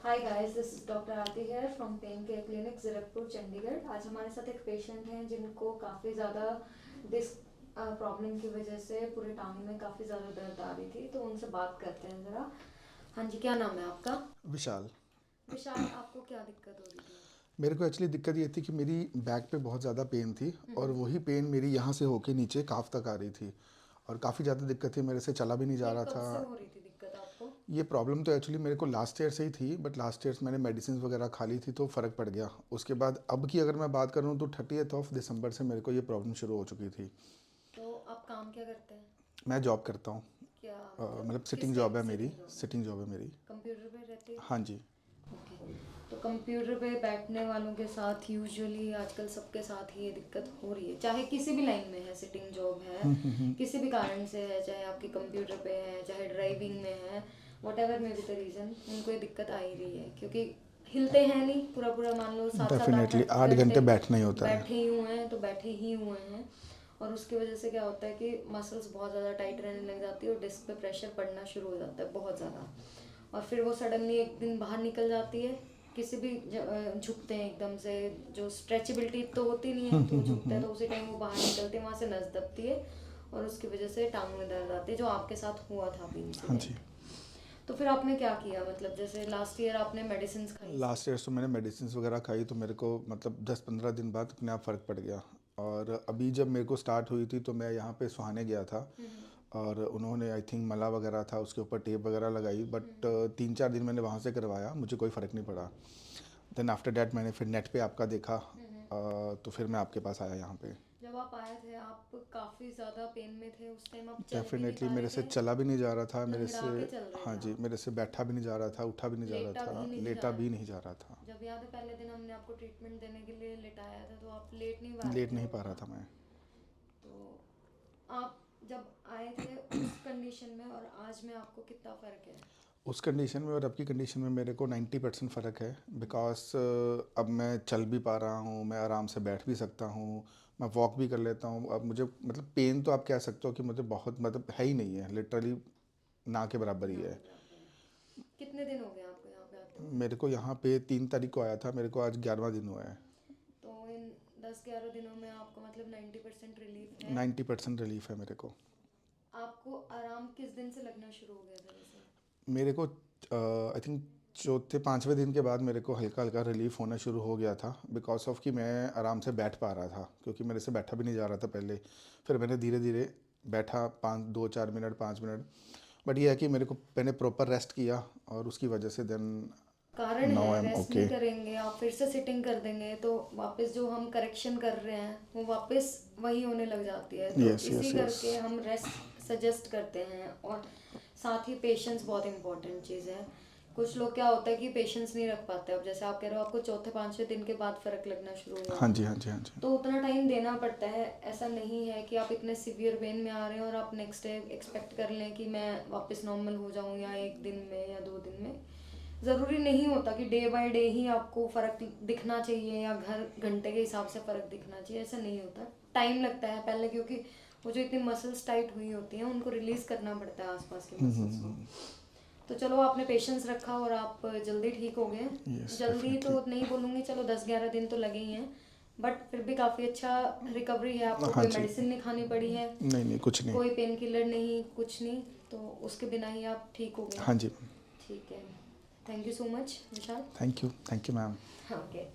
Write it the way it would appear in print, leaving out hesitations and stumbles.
Hi guys, this is doctor Aarti here from pain care clinic Zirakpur Chandigarh. आज हमारे साथ एक पेशेंट हैं जिनको काफ़ी ज़्यादा डिस्क प्रॉब्लम की वजह से पूरे टांग में काफ़ी ज़्यादा दर्द आ रही थी, तो उनसे बात करते हैं ज़रा। हाँ जी, क्या नाम है आपका? विशाल। विशाल, आपको क्या दिक्कत हो रही थी? मेरे को एक्चुअली दिक्कत ये थी कि मेरी बैक पे बहुत ज़्यादा पेन थी और वही पेन मेरी यहाँ से होके नीचे काफ तक आ रही थी और काफ़ी ज़्यादा दिक्कत थी, मेरे से चला भी नहीं जा ये रहा कब था। से हो रही थी दिक्कत आपको? ये प्रॉब्लम तो एक्चुअली मेरे को लास्ट ईयर से ही थी, बट लास्ट ईयर मैंने मेडिसिन वगैरह खा ली थी तो फ़र्क पड़ गया। उसके बाद अब की अगर मैं बात करूँ तो 30 दिसंबर से मेरे को ये प्रॉब्लम शुरू हो चुकी थी। तो आप काम क्या करते हैं? मैं जॉब करता हूँ। क्या मतलब मतलब सिटिंग किस जॉब टाइप है मेरी। सिटिंग जॉब है? सिटिंग जॉब है मेरी। कंप्यूटर पे रहती है? हाँ जी। ओके। तो कंप्यूटर पे बैठने वालों के साथ यूजुअली आजकल सबके साथ ही ये दिक्कत हो रही है, चाहे किसी भी लाइन में है, सिटिंग जॉब है, किसी भी कारण से है, चाहे आपकी कंप्यूटर पे है, चाहे ड्राइविंग में है, वट एवर में भी द रीज़न, उनको ये दिक्कत आ ही रही है क्योंकि हिलते हैं नहीं पूरा पूरा, मान लो 7 7 8 डेफिनेटली 8 8 घंटे घंटे बैठना ही होता है। बैठे ही हुए हैं, तो बैठे ही हुए हैं। और उसकी वजह से क्या होता है कि मसल्स बहुत ज़्यादा टाइट रहने लग जाती है और डिस्क पे प्रेशर पड़ना शुरू हो जाता है बहुत ज़्यादा। और फिर वो सडनली एक दिन बाहर निकल जाती है, किसी भी झुकते हैं एकदम से, जो स्ट्रेचेबिलिटी तो होती नहीं है, तो वो झुकते हैं तो उसी टाइम वो बाहर निकलते हैं, वहाँ से नस दबती है और उसकी वजह से टांग में दर्द आती है, जो आपके साथ हुआ था अभी हाँ जी। इंसिडेंट। तो फिर आपने क्या किया, मतलब जैसे लास्ट ईयर आपने मेडिसिन खाई इसकी? लास्ट ईयर तो मैंने मेडिसिन वगैरह खाई तो मेरे को मतलब 10 15 दिन बाद अपने आप फ़र्क पड़ गया। और अभी जब मेरे को स्टार्ट हुई थी तो मैं यहाँ पे सुहाने गया था और उन्होंने आई थिंक मला वगैरह था उसके ऊपर टेप वगैरह लगाई, बट 3 4 दिन मैंने वहाँ से करवाया, मुझे कोई फ़र्क नहीं पड़ा। देन आफ्टर डैट मैंने फिर नेट पे आपका देखा, तो फिर मैं आपके पास आया यहाँ पे। जब आप आए थे आप काफ़ी ज़्यादा पेन में थे, उस टाइम आप चल भी नहीं डेफिनेटली पा रहे मेरे से थे, चला भी नहीं जा रहा था, मेरे लंगड़ा से। के चल रहे हाँ थे जी, आप, मेरे से बैठा भी नहीं जा रहा था, उठा भी नहीं जा रहा लेटा भी था, नहीं जा लेटा रहे भी थे। नहीं जा रहा था। जब याद है पहले दिन हमने आपको ट्रीटमेंट देने के लिए लिटाया था, तो आप लेट नहीं पा रहे लेट थे नहीं पा रहा उतना। था मैं। तो आप जब आए थे उस कंडीशन में और आज में आपको कितना फ़र्क है? उस कंडीशन में और अब की कंडीशन में मेरे को 90% फ़र्क है, बिकॉज अब मैं चल भी पा रहा हूँ, मैं आराम से बैठ भी सकता हूँ, मैं वॉक भी कर लेता हूँ। अब मुझे मतलब पेन तो आप कह सकते हो कि मुझे बहुत मतलब है ही नहीं है, लिटरली ना के बराबर ही ना है। के बराबर है। कितने दिन हो गए आपको यहाँ पे आते हुए? मेरे को यहाँ पे 3 तारीख को आया था, मेरे को आज 11वां दिन हुआ है। तो इन 10 11 दिनों में आपको मतलब 90% रिलीफ है? 90% रिलीफ है मेरे को। आपको आराम किस दिन से लगना शुरू हो गया था वैसे? मेरे को आई थिंक चौथे 5वें दिन के बाद मेरे को हल्का हल्का रिलीफ होना शुरू हो गया था, बिकॉज ऑफ कि मैं आराम से बैठ पा रहा था, क्योंकि मेरे से बैठा भी नहीं जा रहा था पहले। फिर मैंने धीरे धीरे बैठा, 5 2 4 मिनट 5 मिनट। बट ये है कि मेरे को मैंने प्रॉपर रेस्ट किया और उसकी वजह से देन कारण नाउ है, आई एम रेस्ट ओके। नहीं करेंगे आप, फिर से सिटिंग कर देंगे तो वापस जो हम करेक्शन कर रहे हैं वो वापस वही होने लग जाती है, तो यस इसी यस यस। करके हम रेस्ट सजेस्ट करते हैं। और साथ ही पेशेंस बहुत इंपॉर्टेंट चीज़ है। कुछ लोग क्या होता है कि पेशेंस नहीं रख पाते, अब जैसे आप कह रहे हो आपको चौथे पांचवें दिन के बाद फ़र्क लगना शुरू हुआ हाँ था, जी हाँ जी हाँ जी। तो उतना टाइम देना पड़ता है। ऐसा नहीं है कि आप इतने सीवियर पेन में आ रहे हैं और आप नेक्स्ट डे एक्सपेक्ट कर लें कि मैं वापस नॉर्मल हो जाऊं, या 1 दिन में या 2 दिन में। ज़रूरी नहीं होता कि डे बाय डे ही आपको फ़र्क दिखना चाहिए या घर घंटे के हिसाब से फ़र्क दिखना चाहिए, ऐसा नहीं होता। टाइम लगता है पहले, क्योंकि वो जो इतनी मसल्स टाइट हुई होती हैं उनको रिलीज़ करना पड़ता है आसपास की मसल्स को। तो चलो, आपने पेशेंस रखा और आप जल्दी ठीक हो गए। यस जल्दी डेफिनेटली। तो नहीं बोलूँगी, चलो 10 11 दिन तो लगे ही हैं, बट फिर भी काफ़ी अच्छा रिकवरी है। आपको हाँ कोई जी। मेडिसिन नहीं खानी पड़ी है, नहीं नहीं कुछ नहीं। कोई पेन किलर नहीं, कुछ नहीं, तो उसके बिना ही आप ठीक हो गए। हाँ जी। ठीक है। Thank you so much Vishal. Thank you ma'am. Okay.